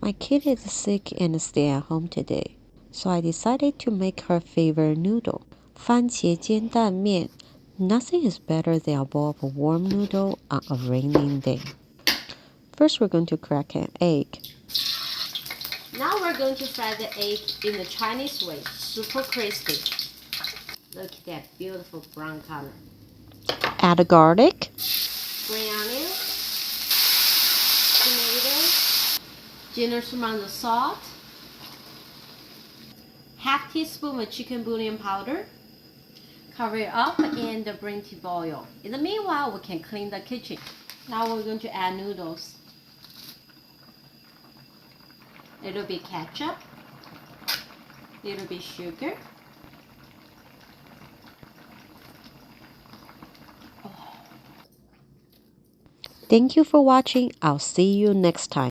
My kid is sick and stay at home today, so I decided to make her favorite noodle, 番茄煎蛋面. Nothing is better than a bowl of warm noodle on a rainy day. First, we're going to crack an egg. Now we're going to fry the egg in the Chinese way, super crispy. Look at that beautiful brown color. Add the garlic, Green onion, tomato, generous amount of salt, half teaspoon of chicken bouillon powder. Cover it up and bring to boil. In the meanwhile, we can clean the kitchen. Now we're going to add noodles. Little bit ketchup, little bit sugar. Thank you for watching. I'll see you next time.